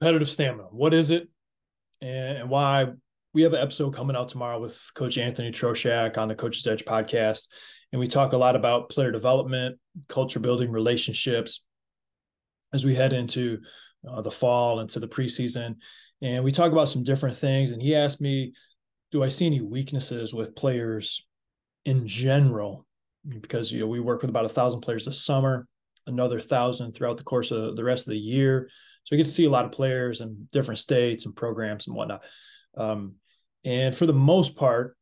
Competitive stamina. What is it and why? We have an episode coming out tomorrow with Coach Anthony Troshak on the Coach's Edge podcast. And we talk a lot about player development, culture building, relationships as we head into the fall, into the preseason. And we talk about some different things. And he asked me, do I see any weaknesses with players in general? Because we work with about 1,000 players this summer, another 1,000 throughout the course of the rest of the year. So we get to see a lot of players in different states and programs and whatnot. And for the most part,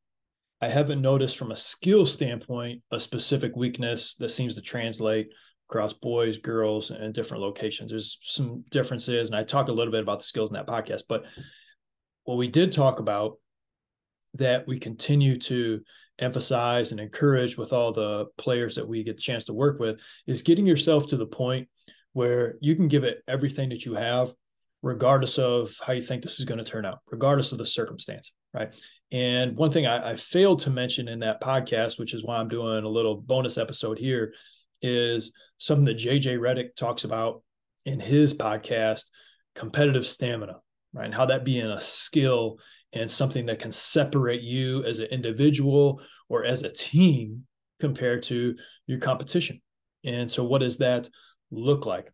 I haven't noticed from a skill standpoint a specific weakness that seems to translate across boys, girls, and different locations. There's some differences, and I talk a little bit about the skills in that podcast. But what we did talk about that we continue to emphasize and encourage with all the players that we get the chance to work with is getting yourself to the point where you can give it everything that you have, regardless of how you think this is going to turn out, regardless of the circumstance, right? And one thing I failed to mention in that podcast, which is why I'm doing a little bonus episode here, is something that JJ Redick talks about in his podcast, competitive stamina, right? And how that being a skill and something that can separate you as an individual or as a team compared to your competition. And so what does that look like?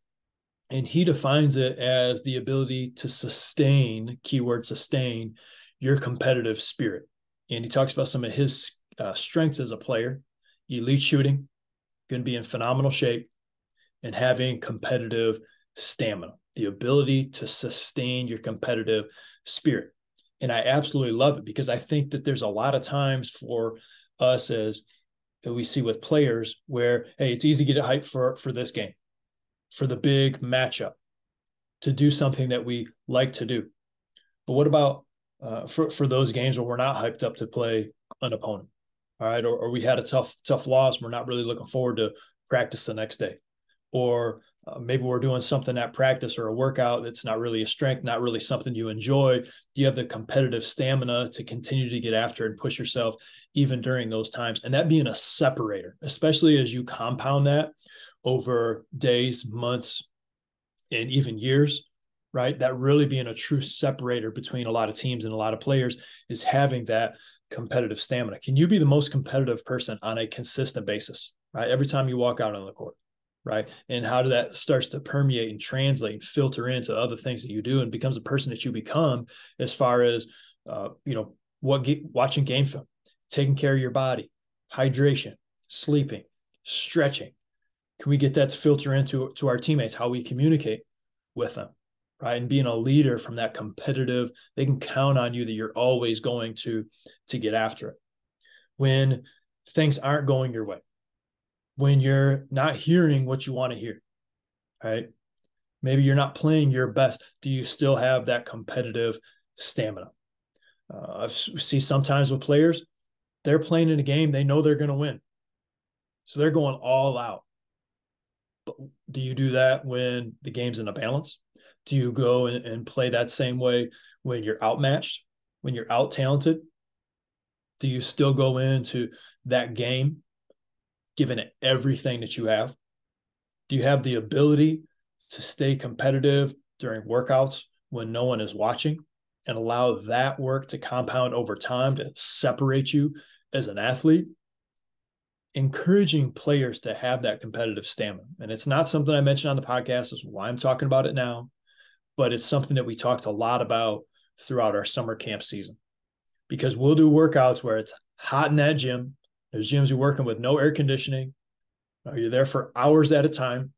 And he defines it as the ability to sustain, keyword sustain, your competitive spirit. And he talks about some of his strengths as a player: elite shooting, going to be in phenomenal shape, and having competitive stamina, the ability to sustain your competitive spirit. And I absolutely love it, because I think that there's a lot of times for us, as we see with players, where, hey, it's easy to get hyped for this game, for the big matchup, to do something that we like to do. But what about for those games where we're not hyped up to play an opponent, all right, or we had a tough loss, we're not really looking forward to practice the next day, or maybe we're doing something at practice or a workout that's not really a strength, not really something you enjoy. Do you have the competitive stamina to continue to get after and push yourself even during those times? And that being a separator, especially as you compound that over days, months, and even years, right? That really being a true separator between a lot of teams and a lot of players is having that competitive stamina. Can you be the most competitive person on a consistent basis, right? Every time you walk out on the court, right? And how that starts to permeate and translate and filter into other things that you do, and becomes a person that you become, as far as, watching game film, taking care of your body, hydration, sleeping, stretching. Can we get that to filter into our teammates, how we communicate with them, right? And being a leader from that competitive, they can count on you that you're always going to get after it. When things aren't going your way, when you're not hearing what you want to hear, right? Maybe you're not playing your best. Do you still have that competitive stamina? I see sometimes with players, they're playing in a game, they know they're going to win, so they're going all out. But do you do that when the game's in a balance? Do you go and play that same way when you're outmatched, when you're out talented? Do you still go into that game giving it everything that you have? Do you have the ability to stay competitive during workouts when no one is watching, and allow that work to compound over time to separate you as an athlete? Encouraging players to have that competitive stamina. And it's not something I mentioned on the podcast, is why I'm talking about it now, but it's something that we talked a lot about throughout our summer camp season, because we'll do workouts where it's hot in that gym. There's gyms you're working with no air conditioning. You're there for hours at a time.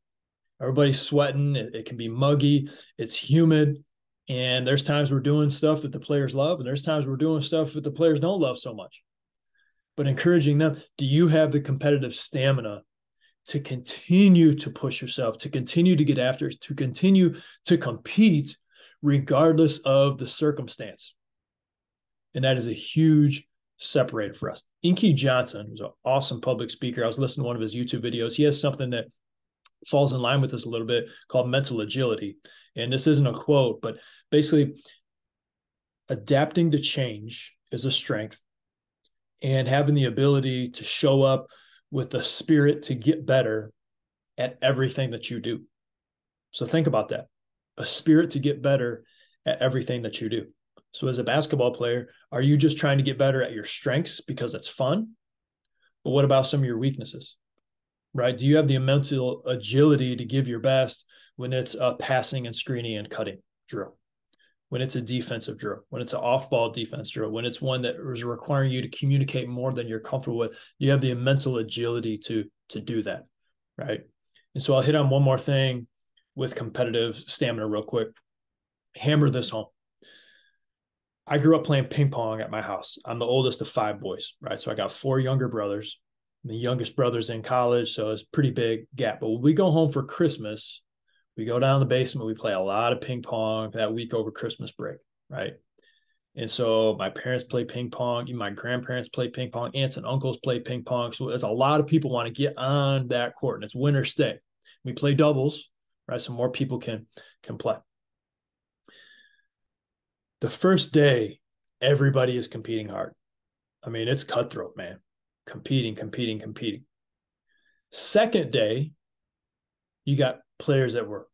Everybody's sweating. It can be muggy. It's humid. And there's times we're doing stuff that the players love, and there's times we're doing stuff that the players don't love so much. But encouraging them, do you have the competitive stamina to continue to push yourself, to continue to get after, to continue to compete regardless of the circumstance? And that is a huge separator for us. Inky Johnson, who's an awesome public speaker, I was listening to one of his YouTube videos. He has something that falls in line with this a little bit called mental agility. And this isn't a quote, but basically, adapting to change is a strength, and having the ability to show up with the spirit to get better at everything that you do. So think about that. a spirit to get better at everything that you do. So as a basketball player, are you just trying to get better at your strengths because it's fun? But what about some of your weaknesses, right? Do you have the mental agility to give your best when it's a passing and screening and cutting drill, when it's a defensive drill, when it's an off-ball defense drill, when it's one that is requiring you to communicate more than you're comfortable with? You have the mental agility to do that, right? And so I'll hit on one more thing with competitive stamina real quick. Hammer this home. I grew up playing ping pong at my house. I'm the oldest of 5 boys, right? So I got 4 younger brothers. The youngest brother's in college, so it's a pretty big gap. But when we go home for Christmas, we go down the basement, we play a lot of ping pong that week over Christmas break, right? And so my parents play ping pong, even my grandparents play ping pong, aunts and uncles play ping pong. So there's a lot of people want to get on that court, and it's winter stay. We play doubles, right? So more people can play. The first day, everybody is competing hard. I mean, it's cutthroat, man. Competing. Second day, you got players that were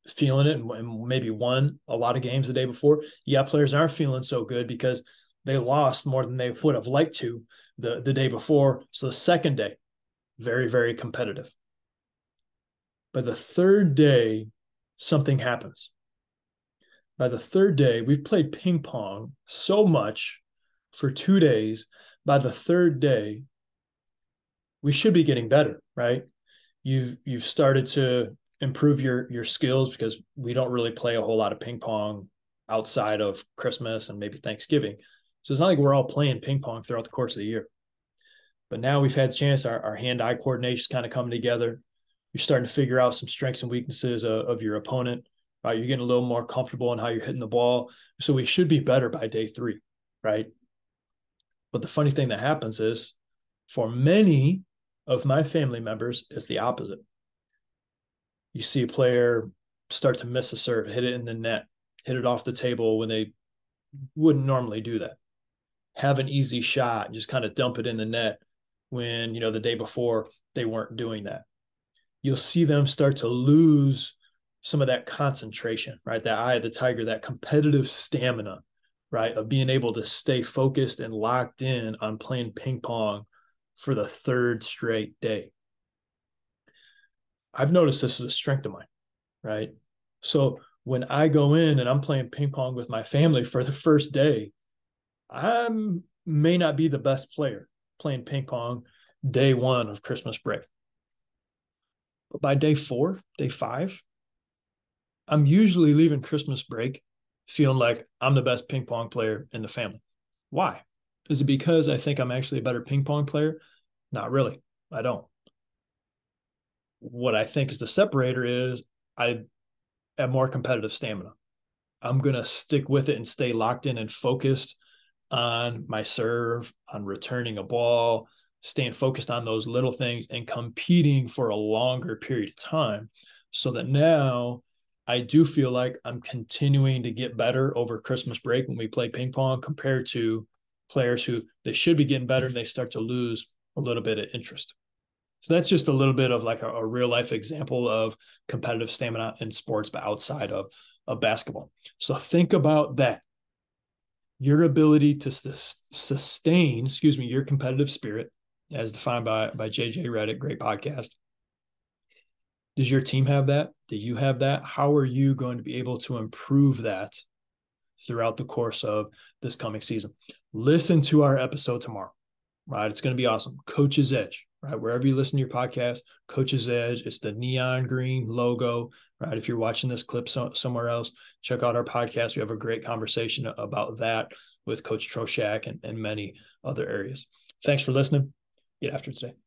feeling it and maybe won a lot of games the day before. You got players that aren't feeling so good because they lost more than they would have liked to the day before. So the second day, very, very competitive. By the third day, something happens. By the third day, we've played ping pong so much for 2 days. By the third day, we should be getting better, right? You've started to improve your skills because we don't really play a whole lot of ping pong outside of Christmas and maybe Thanksgiving. So it's not like we're all playing ping pong throughout the course of the year. But now we've had a chance, our hand-eye coordination is kind of coming together. You're starting to figure out some strengths and weaknesses of your opponent. Right? You're getting a little more comfortable in how you're hitting the ball. So we should be better by day 3, right? But the funny thing that happens is for many of my family members, it's the opposite. You see a player start to miss a serve, hit it in the net, hit it off the table when they wouldn't normally do that. Have an easy shot, just kind of dump it in the net when, the day before they weren't doing that. You'll see them start to lose some of that concentration, right? That eye of the tiger, that competitive stamina, right? Of being able to stay focused and locked in on playing ping pong for the 3rd straight day. I've noticed this is a strength of mine, right? So when I go in and I'm playing ping pong with my family for the first day, I may not be the best player playing ping pong day 1 of Christmas break. But by day 4, day 5, I'm usually leaving Christmas break feeling like I'm the best ping pong player in the family. Why? Is it because I think I'm actually a better ping pong player? Not really. I don't. What I think is the separator is I have more competitive stamina. I'm going to stick with it and stay locked in and focused on my serve, on returning a ball, staying focused on those little things and competing for a longer period of time so that now I do feel like I'm continuing to get better over Christmas break when we play ping pong compared to players who they should be getting better and they start to lose a little bit of interest. So that's just a little bit of like a real life example of competitive stamina in sports, but outside of basketball. So think about that. Your ability to sustain, your competitive spirit as defined by JJ Redick, great podcast. Does your team have that? Do you have that? How are you going to be able to improve that throughout the course of this coming season? Listen to our episode tomorrow, right? It's going to be awesome. Coach's Edge, right? Wherever you listen to your podcast, Coach's Edge, it's the neon green logo, right? If you're watching this clip somewhere else, check out our podcast. We have a great conversation about that with Coach Troshak and many other areas. Thanks for listening. Get after it today.